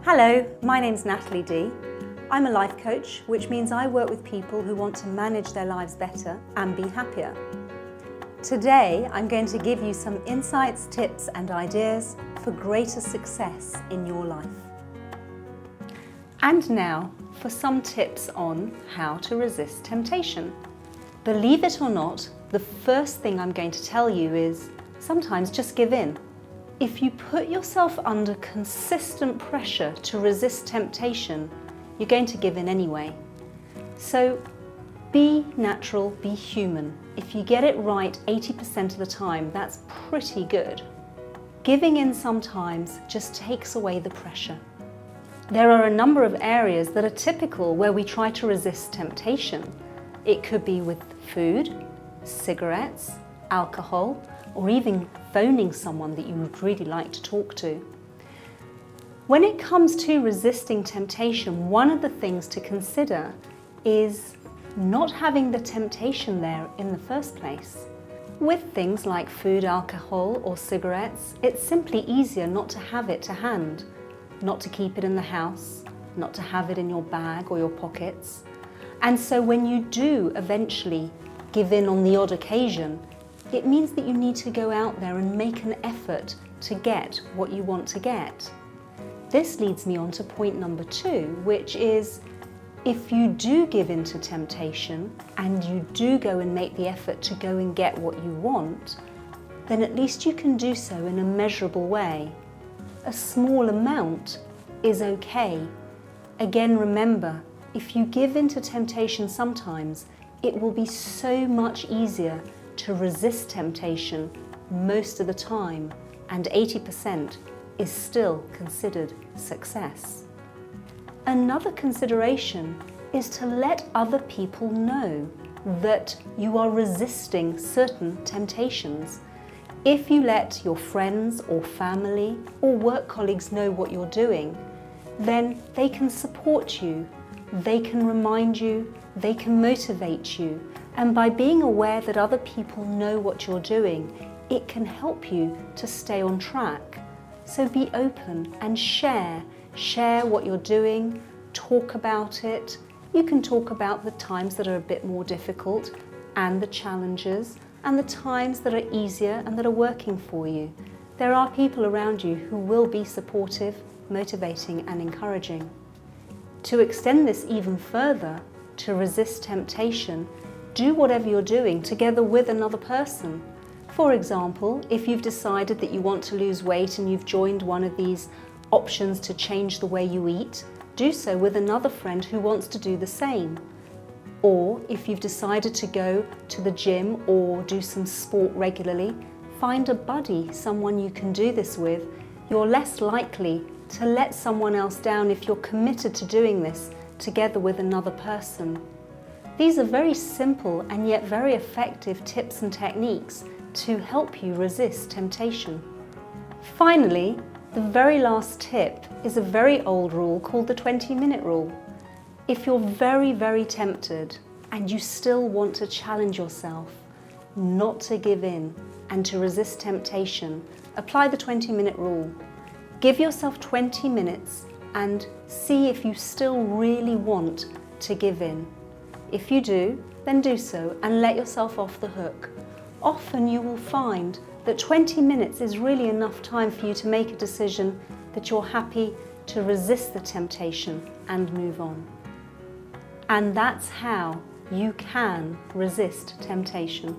Hello, my name's Natalie D. I'm a life coach, which means I work with people who want to manage their lives better and be happier. Today, I'm going to give you some insights, tips and ideas for greater success in your life. And now for some tips on how to resist temptation. Believe it or not, the first thing I'm going to tell you is sometimes just give in. If you put yourself under consistent pressure to resist temptation, you're going to give in anyway. So be natural, be human. If you get it right 80% of the time, that's pretty good. Giving in sometimes just takes away the pressure. There are a number of areas that are typical where we try to resist temptation. It could be with food, cigarettes, alcohol, or even phoning someone that you would really like to talk to. When it comes to resisting temptation, one of the things to consider is not having the temptation there in the first place. With things like food, alcohol, or cigarettes, it's simply easier not to have it to hand, not to keep it in the house, not to have it in your bag or your pockets. And so when you do eventually give in on the odd occasion, it means that you need to go out there and make an effort to get what you want to get. This leads me on to point number 2, which is if you do give in to temptation and you do go and make the effort to go and get what you want, then at least you can do so in a measurable way. A small amount is okay. Again, remember, if you give in to temptation sometimes, it will be so much easier to resist temptation most of the time, and 80% is still considered success. Another consideration is to let other people know that you are resisting certain temptations. If you let your friends or family or work colleagues know what you're doing, then they can support you, they can remind you, they can motivate you. And by being aware that other people know what you're doing, it can help you to stay on track. So be open and share what you're doing, talk about it. You can talk about the times that are a bit more difficult and the challenges and the times that are easier and that are working for you. There are people around you who will be supportive, motivating and encouraging. To extend this even further, to resist temptation, do whatever you're doing together with another person. For example, if you've decided that you want to lose weight and you've joined one of these options to change the way you eat, do so with another friend who wants to do the same. Or if you've decided to go to the gym or do some sport regularly, find a buddy, someone you can do this with. You're less likely to let someone else down if you're committed to doing this together with another person. These are very simple and yet very effective tips and techniques to help you resist temptation. Finally, the very last tip is a very old rule called the 20-minute rule. If you're very, very tempted and you still want to challenge yourself, not to give in and to resist temptation, apply the 20-minute rule. Give yourself 20 minutes and see if you still really want to give in. If you do, then do so and let yourself off the hook. Often you will find that 20 minutes is really enough time for you to make a decision that you're happy to resist the temptation and move on. And that's how you can resist temptation.